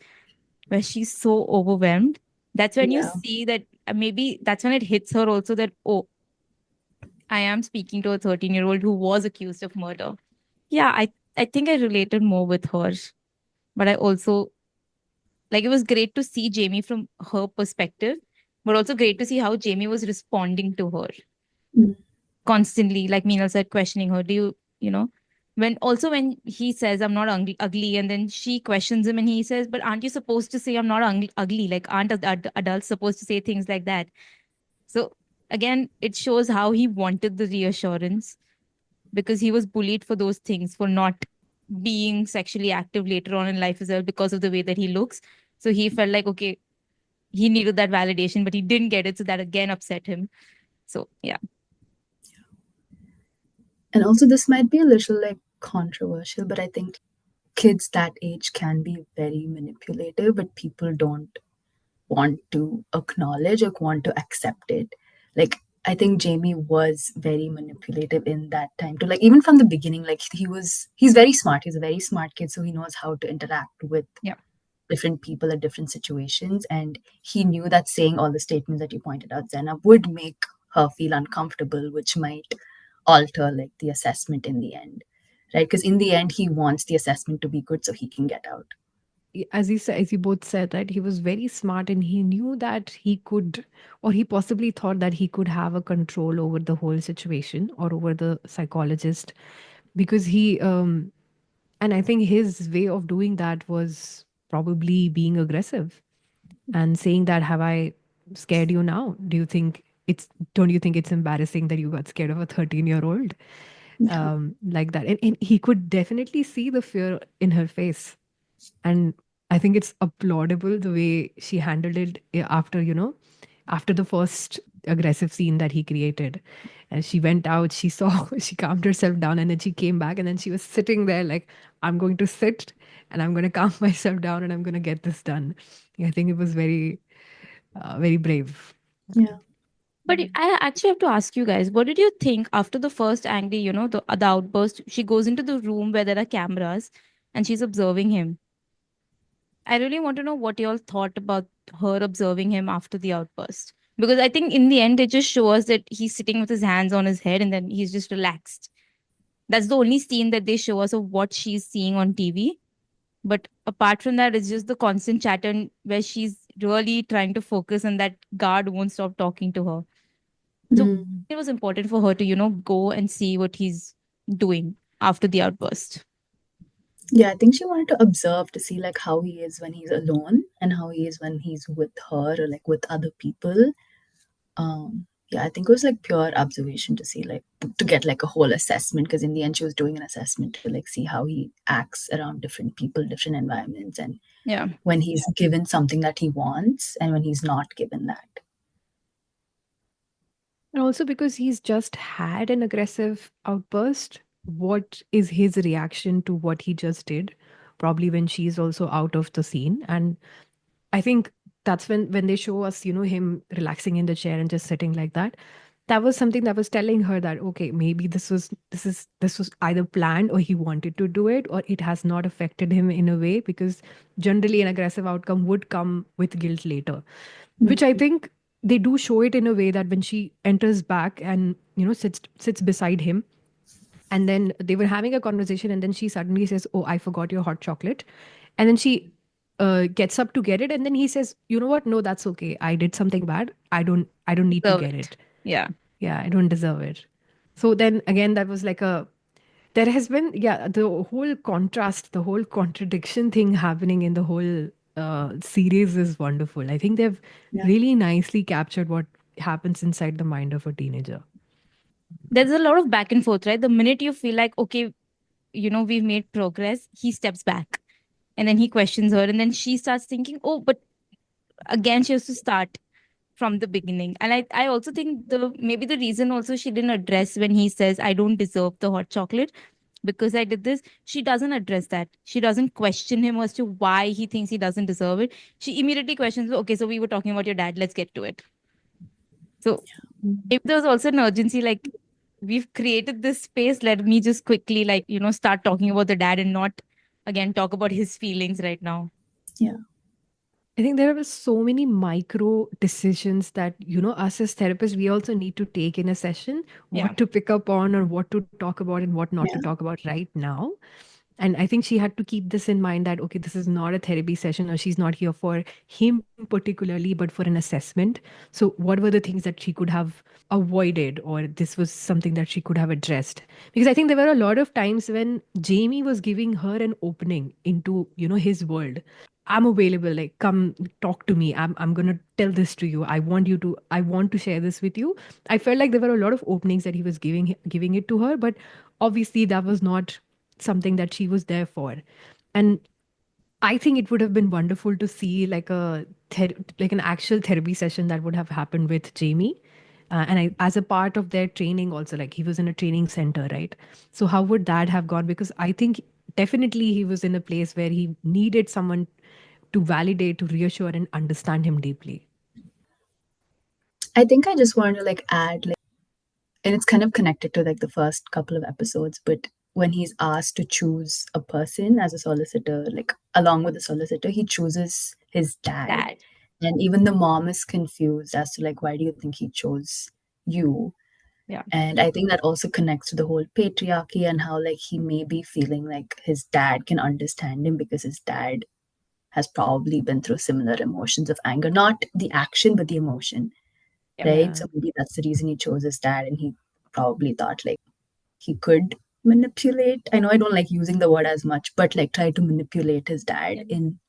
where she's so overwhelmed. That's when you Yeah. see that maybe that's when it hits her also that, oh, I am speaking to a 13-year-old who was accused of murder. Yeah, I think I related more with her. But I also, like, it was great to see Jamie from her perspective, but also great to see how Jamie was responding to her Mm. constantly, like Meenal said, questioning her. Do when he says, I'm not ugly, and then she questions him and he says, but aren't you supposed to say I'm not ugly? Like, aren't adults supposed to say things like that? So, again, it shows how he wanted the reassurance because he was bullied for those things, for not being sexually active later on in life as well because of the way that he looks. So, he felt like, okay, he needed that validation, but he didn't get it. So, that again upset him. So, yeah. And also, this might be a little like controversial, but I think kids that age can be very manipulative, but people don't want to acknowledge or want to accept it. Like, I think Jamie was very manipulative in that time to like even from the beginning, like he's very smart. He's a very smart kid, so he knows how to interact with Yeah. different people at different situations. And he knew that saying all the statements that you pointed out, Zena, would make her feel uncomfortable, which might alter like the assessment in the end. Right? Because in the end, he wants the assessment to be good so he can get out. As you said, as you both said, that he was very smart and he knew that he could, or he possibly thought that he could have a control over the whole situation or over the psychologist, because and I think his way of doing that was probably being aggressive and saying that, have I scared you now? Don't you think it's embarrassing that you got scared of a 13-year-old? Yeah. like that. And he could definitely see the fear in her face. And I think it's applaudable the way she handled it after, after the first aggressive scene that he created. And she went out, she saw, she calmed herself down, and then she came back, and then she was sitting there like, I'm going to sit and I'm going to calm myself down and I'm going to get this done. I think it was very brave. Yeah. But I actually have to ask you guys, what did you think after the first angry, the outburst? She goes into the room where there are cameras and she's observing him. I really want to know what y'all thought about her observing him after the outburst. Because I think in the end, it just shows that he's sitting with his hands on his head and then he's just relaxed. That's the only scene that they show us of what she's seeing on TV. But apart from that, it's just the constant chatter where she's really trying to focus and that guard won't stop talking to her. So Mm. it was important for her to, go and see what he's doing after the outburst. Yeah, I think she wanted to observe to see like how he is when he's alone and how he is when he's with her or like with other people. Yeah, I think it was like pure observation to see like to get like a whole assessment because in the end she was doing an assessment to like see how he acts around different people, different environments, and Yeah. when he's given something that he wants and when he's not given that. And also because he's just had an aggressive outburst, what is his reaction to what he just did? Probably when she's also out of the scene. And I think that's when they show us, him relaxing in the chair and just sitting like that. That was something that was telling her that okay, maybe this was either planned or he wanted to do it, or it has not affected him in a way because generally an aggressive outcome would come with guilt later, which I think they do show it in a way that when she enters back and sits beside him, and then they were having a conversation, and then she suddenly says, "Oh, I forgot your hot chocolate," and then she gets up to get it, and then he says, "You know what? No, that's okay. I did something bad. I don't need to Deserve get it. it. Yeah. Yeah, I don't deserve it." So then again, that was like a there has been, yeah, the whole contrast, the whole contradiction thing happening in the whole series is wonderful. I think they've Yeah. really nicely captured what happens inside the mind of a teenager. There's a lot of back and forth, right? The minute you feel like, okay, we've made progress, he steps back and then he questions her. And then she starts thinking, oh, but again, she has to start from the beginning. And I also think maybe the reason also she didn't address when he says, I don't deserve the hot chocolate because I did this, she doesn't address that. She doesn't question him as to why he thinks he doesn't deserve it. She immediately questions, okay, so we were talking about your dad, let's get to it. So if there was also an urgency, like we've created this space, let me just quickly, like, start talking about the dad and not again talk about his feelings right now. Yeah. I think there are so many micro decisions that, us as therapists, we also need to take in a session, Yeah. what to pick up on or what to talk about and what not to Yeah. talk about right now. And I think she had to keep this in mind that, okay, this is not a therapy session, or she's not here for him particularly, but for an assessment. So, what were the things that she could have avoided, or this was something that she could have addressed? Because I think there were a lot of times when Jamie was giving her an opening into, his world. I'm available, like come talk to me. I'm gonna tell this to you. I want to share this with you. I felt like there were a lot of openings that he was giving it to her, but obviously that was not something that she was there for. And I think it would have been wonderful to see like like an actual therapy session that would have happened with Jamie. As a part of their training, also, like he was in a training center, right? So how would that have gone? Because I think definitely he was in a place where he needed someone to validate, to reassure, and understand him deeply. I think I just want to like add like, and it's kind of connected to like the first couple of episodes, but when he's asked to choose a person as a solicitor, like along with the solicitor, he chooses his dad. Dad. And even the mom is confused as to like, why do you think he chose you? Yeah. And I think that also connects to the whole patriarchy and how like he may be feeling like his dad can understand him because his dad has probably been through similar emotions of anger, not the action, but the emotion, Yeah. right? Yeah. So maybe that's the reason he chose his dad, and he probably thought like he could manipulate. I know I don't like using the word as much, but like try to manipulate his dad in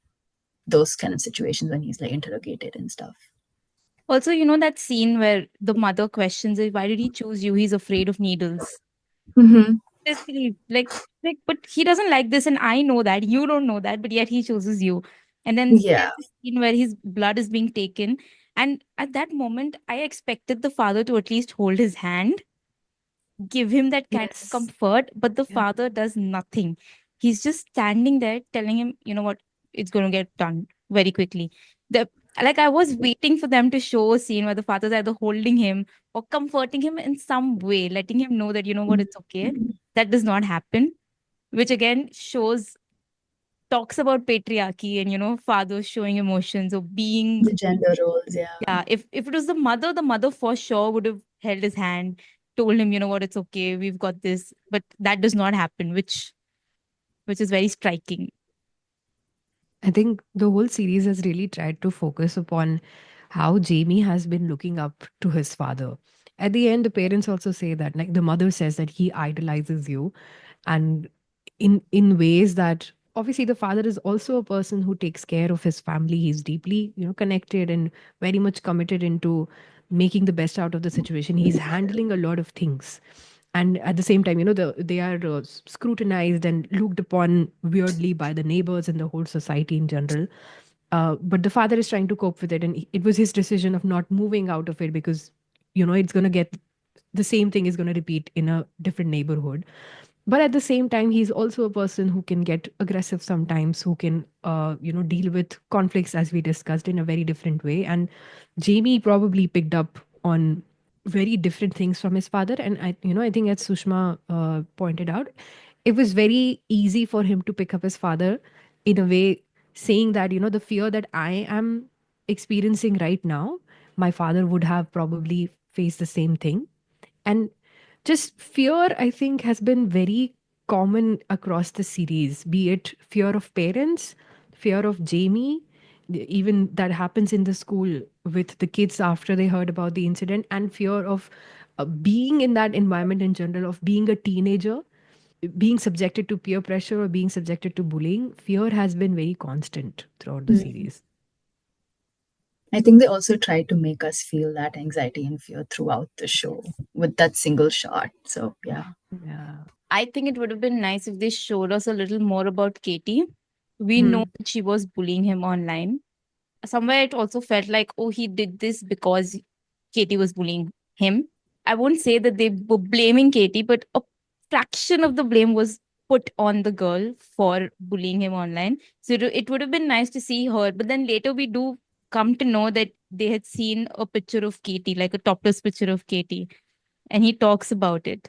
those kind of situations when he's like interrogated and stuff. Also, that scene where the mother questions it, why did he choose you? He's afraid of needles. Mm-hmm. Basically, like, but he doesn't like this, and I know that you don't know that, but yet he chooses you. And then Yeah. there's this scene where his blood is being taken, and at that moment, I expected the father to at least hold his hand, give him that kind of Yes. comfort, but the Yeah. father does nothing. He's just standing there telling him, you know what, it's going to get done very quickly. The Like, I was waiting for them to show a scene where the father's either holding him or comforting him in some way, letting him know that, you know what, it's okay. That does not happen, which again shows, talks about patriarchy and, fathers showing emotions or being. The gender roles, yeah. Yeah, if it was the mother for sure would have held his hand, told him, you know what, it's okay, we've got this. But that does not happen, which is very striking. I think the whole series has really tried to focus upon how Jamie has been looking up to his father. At the end, the parents also say that, like the mother says that he idolizes you, and in ways that obviously the father is also a person who takes care of his family. He's deeply, connected and very much committed into making the best out of the situation. He's handling a lot of things, and at the same time, they are scrutinized and looked upon weirdly by the neighbors and the whole society in general. But the father is trying to cope with it, and it was his decision of not moving out of it because it's going to get the same thing is going to repeat in a different neighborhood. But at the same time, he's also a person who can get aggressive sometimes, who can deal with conflicts, as we discussed, in a very different way. And Jamie probably picked up on very different things from his father. And I think, as Sushma pointed out, it was very easy for him to pick up his father in a way, saying that the fear that I am experiencing right now, my father would have probably faced the same thing. And just fear, I think, has been very common across the series, be it fear of parents, fear of Jamie, even that happens in the school with the kids after they heard about the incident, and fear of being in that environment in general, of being a teenager, being subjected to peer pressure or being subjected to bullying. Fear has been very constant throughout the Mm. series. I think they also try to make us feel that anxiety and fear throughout the show with that single shot. So, yeah. Yeah. I think it would have been nice if they showed us a little more about Katie. We know Hmm. that she was bullying him online. Somewhere it also felt like, oh, he did this because Katie was bullying him. I won't say that they were blaming Katie, but a fraction of the blame was put on the girl for bullying him online. So it would have been nice to see her. But then later we do come to know that they had seen a picture of Katie, like a topless picture of Katie, and he talks about it.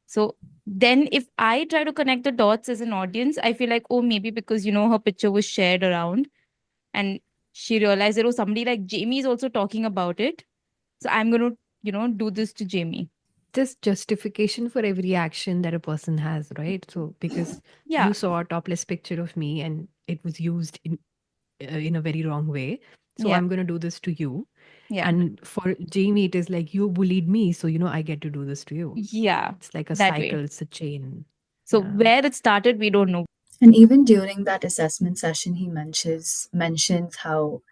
So then if I try to connect the dots as an audience, I feel like, oh, maybe because, her picture was shared around and she realized that, oh, somebody like Jamie is also talking about it. So I'm going to, do this to Jamie. Just justification for every action that a person has, right? So because Yeah. you saw a topless picture of me and it was used in a very wrong way, so Yeah. I'm going to do this to you. Yeah. And for Jamie, it is like you bullied me, so I get to do this to you. Yeah. It's like a That way. cycle, it's a chain. So Yeah. where it started, we don't know. And even during that assessment session, he mentions how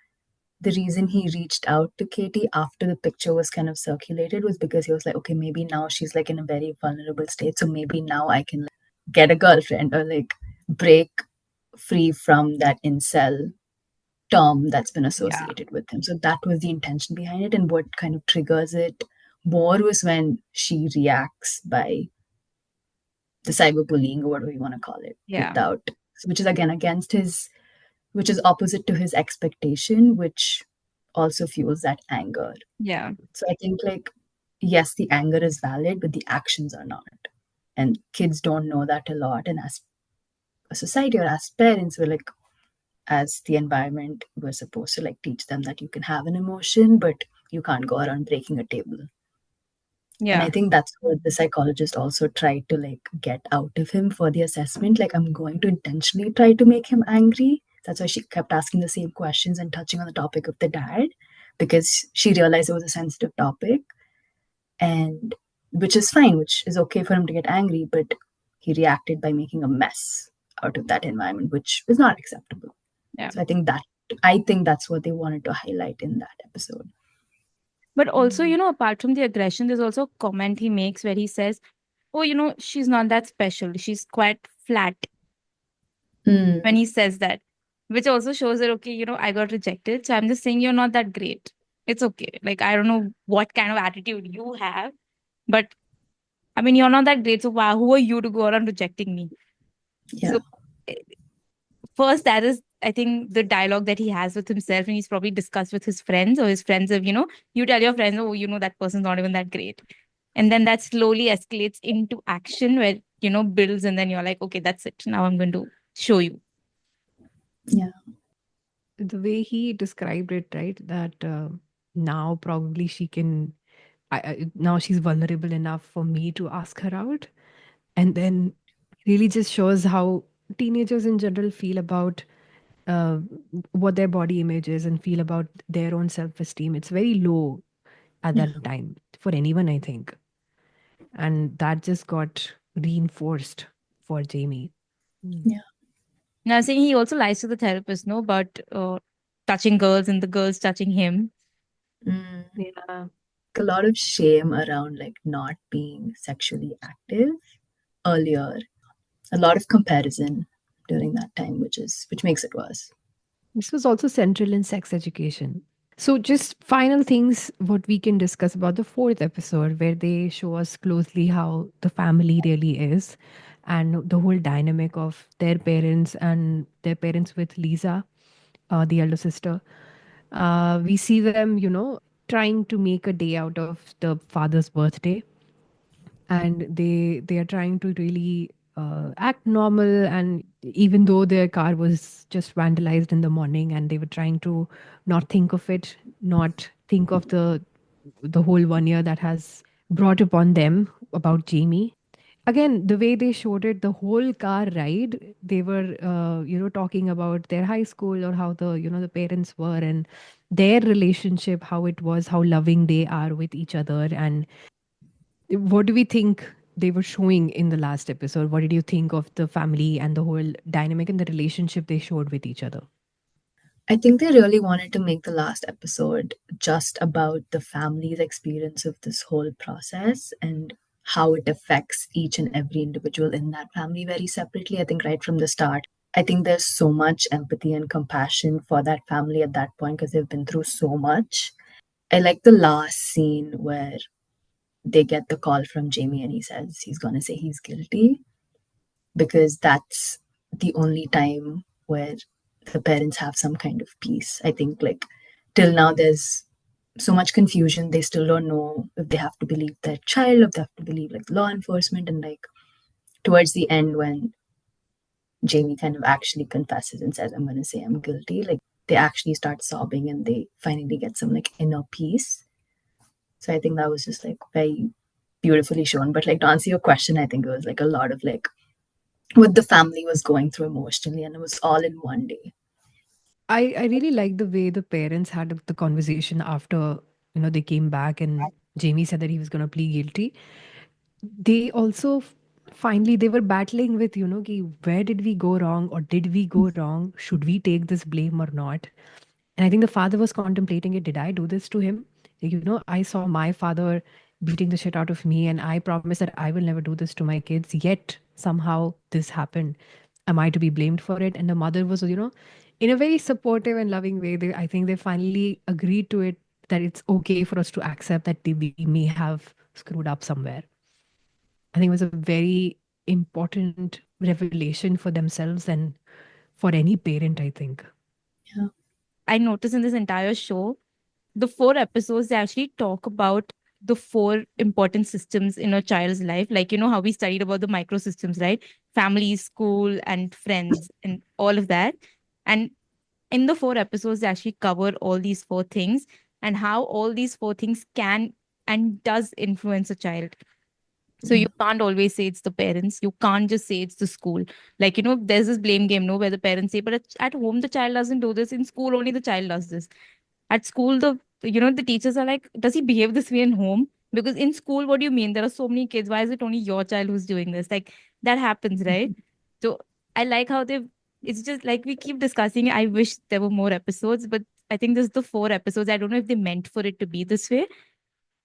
the reason he reached out to Katie after the picture was kind of circulated was because he was like, okay, maybe now she's like in a very vulnerable state. So maybe now I can like get a girlfriend or like break free from that incel term that's been Yeah. associated with him. So that was the intention behind it. And what kind of triggers it more was when she reacts by the cyberbullying or whatever you want to call it, Yeah. without, which is again against his, which is opposite to his expectation, which also fuels that anger. Yeah. So I think like yes, the anger is valid, but the actions are not. And kids don't know that a lot. And as a society or as parents, we're like, as the environment, we're supposed to like teach them that you can have an emotion, but you can't go around breaking a table. And I Yeah. think that's what the psychologist also tried to like get out of him for the assessment. Like, I'm going to intentionally try to make him angry. That's why she kept asking the same questions and touching on the topic of the dad, because she realized it was a sensitive topic, and which is fine, which is okay for him to get angry, but he reacted by making a mess out of that environment, which is not acceptable. Yeah. So I think that's what they wanted to highlight in that episode. But also, Mm. apart from the aggression, there's also a comment he makes where he says, oh, she's not that special. She's quite flat Mm, when he says that, which also shows that, okay, I got rejected. So I'm just saying you're not that great. It's okay. Like, I don't know what kind of attitude you have, but I mean, you're not that great. So, wow, who are you to go around rejecting me? yeah. So, eh, first, that is, I think, the dialogue that he has with himself, and he's probably discussed with his friends, or his friends have, you tell your friends, oh, that person's not even that great. And then that slowly escalates into action where, builds, and then you're like, okay, that's it. Now I'm going to show you. Yeah. The way he described it, right? That now probably she can, now she's vulnerable enough for me to ask her out. And then really just shows how teenagers in general feel about uh, what their body image is and feel about their own self esteem. It's very low at Yeah. that time for anyone, I think. And that just got reinforced for Jamie. Mm. Yeah. Now, saying he also lies to the therapist, no, about touching girls and the girls touching him. Mm. Yeah. A lot of shame around like not being sexually active earlier. A lot of comparison during that time, which makes it worse. This was also central in sex education. So, just final things what we can discuss about the fourth episode, where they show us closely how the family really is and the whole dynamic of their parents and their parents with Lisa, the elder sister. We see them, trying to make a day out of the father's birthday, and they are trying to really act normal, and even though their car was just vandalized in the morning, and they were trying to not think of it, not think of the whole 1 year that has brought upon them about Jamie. Again, the way they showed it, the whole car ride, they were talking about their high school, or how the parents were, and their relationship, how it was, how loving they are with each other. And what do we think they were showing in the last episode? What did you think of the family and the whole dynamic and the relationship they showed with each other? I think they really wanted to make the last episode just about the family's experience of this whole process and how it affects each and every individual in that family very separately. I think right from the start, I think there's so much empathy and compassion for that family at that point because they've been through so much. I like the last scene where they get the call from Jamie and he says he's going to say he's guilty because that's the only time where the parents have some kind of peace. I think, like, till now, there's so much confusion. They still don't know if they have to believe their child, if they have to believe, like, law enforcement. And, like, towards the end, when Jamie kind of actually confesses and says, I'm going to say I'm guilty, like, they actually start sobbing and they finally get some, like, inner peace. So I think that was just, like, very beautifully shown. But, like, to answer your question, I think it was, like, a lot of, like, what the family was going through emotionally, and it was all in one day. I really like the way the parents had the conversation after, they came back and Jamie said that he was going to plead guilty. They also finally they were battling with, ki, where did we go wrong, or did we go wrong? Should we take this blame or not? And I think the father was contemplating it. Did I do this to him? Like, I saw my father beating the shit out of me, and I promised that I will never do this to my kids. Yet somehow this happened. Am I to be blamed for it? And the mother was, in a very supportive and loving way. I think they finally agreed to it, that it's okay for us to accept that we may have screwed up somewhere. I think it was a very important revelation for themselves and for any parent, I think. Yeah. I noticed in this entire show, the 4 episodes, they actually talk about the 4 important systems in a child's life. Like, how we studied about the microsystems, right? Family, school, and friends, and all of that. And in the 4 episodes, they actually cover all these 4 things and how all these 4 things can and does influence a child. So Yeah. you can't always say it's the parents. You can't just say it's the school. Like, there's this blame game, no, where the parents say, but at home, the child doesn't do this. In school, only the child does this. At school, the teachers are like, does he behave this way in home? Because in school, what do you mean? There are so many kids. Why is it only your child who's doing this? Like, that happens, right? So I like how it's just like we keep discussing. I wish there were more episodes, but I think this is the 4 episodes. I don't know if they meant for it to be this way,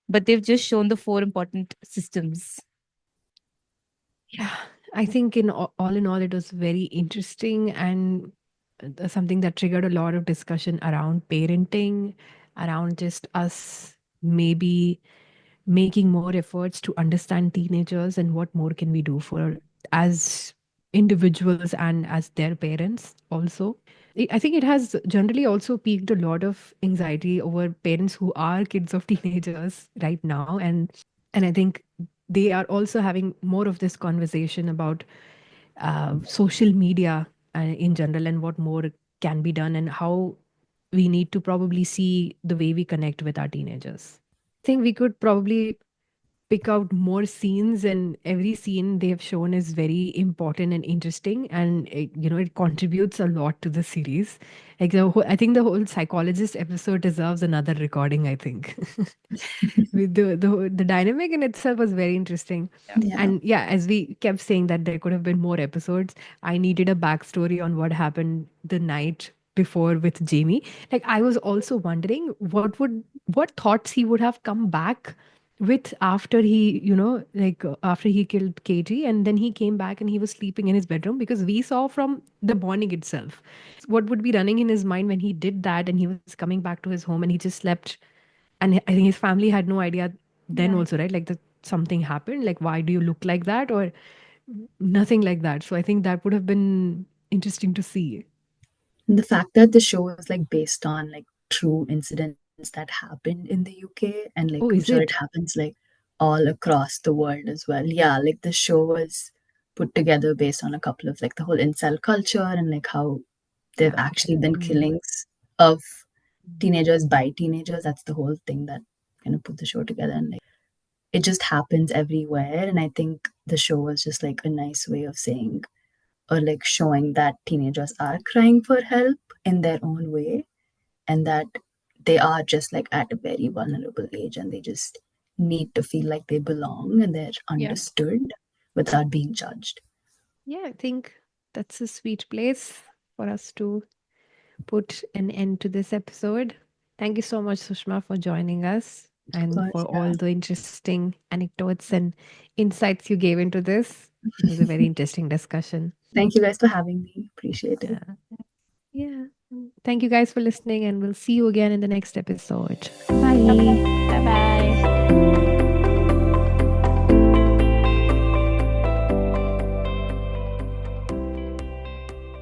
but they've just shown the 4 important systems. Yeah, I think all in all, it was very interesting and something that triggered a lot of discussion around parenting, around just us maybe making more efforts to understand teenagers and what more can we do for as individuals and as their parents also. I think it has generally also piqued a lot of anxiety over parents who are kids of teenagers right now, and I think they are also having more of this conversation about social media in general and what more can be done and how we need to probably see the way we connect with our teenagers. I think we could probably pick out more scenes, and every scene they have shown is very important and interesting, and it contributes a lot to the series. Like I think the whole psychologist episode deserves another recording, I think. With the dynamic in itself was very interesting. Yeah. And yeah, as we kept saying that there could have been more episodes, I needed a backstory on what happened the night before with Jamie. Like I was also wondering what thoughts he would have come back with after he, after he killed Katie, and then he came back and he was sleeping in his bedroom, because we saw from the morning itself what would be running in his mind when he did that and he was coming back to his home and he just slept. And I think his family had no idea then Yeah. also, right? Like that something happened, like why do you look like that, or nothing like that. So I think that would have been interesting to see. And the fact that the show is like based on like true incidents that happened in the UK, and like I'm Oh, sure is it it? happens like all across the world as well. Yeah, like the show was put together based on a couple of like the whole incel culture and like how there've Ah, okay. actually been Mm. killings of teenagers by teenagers. That's the whole thing that kind of put the show together. And like it just happens everywhere. And I think the show was just like a nice way of saying or like showing that teenagers are crying for help in their own way, and that they are just like at a very vulnerable age and they just need to feel like they belong and they're Yeah. understood without being judged. Yeah, I think that's a sweet place for us to put an end to this episode. Thank you so much, Sushma, for joining us Of and for course, all yeah. the interesting anecdotes and insights you gave into this. It was a very interesting discussion. Thank you guys for having me. Appreciate it. Yeah. Yeah. Thank you guys for listening, and we'll see you again in the next episode. Bye. Bye bye.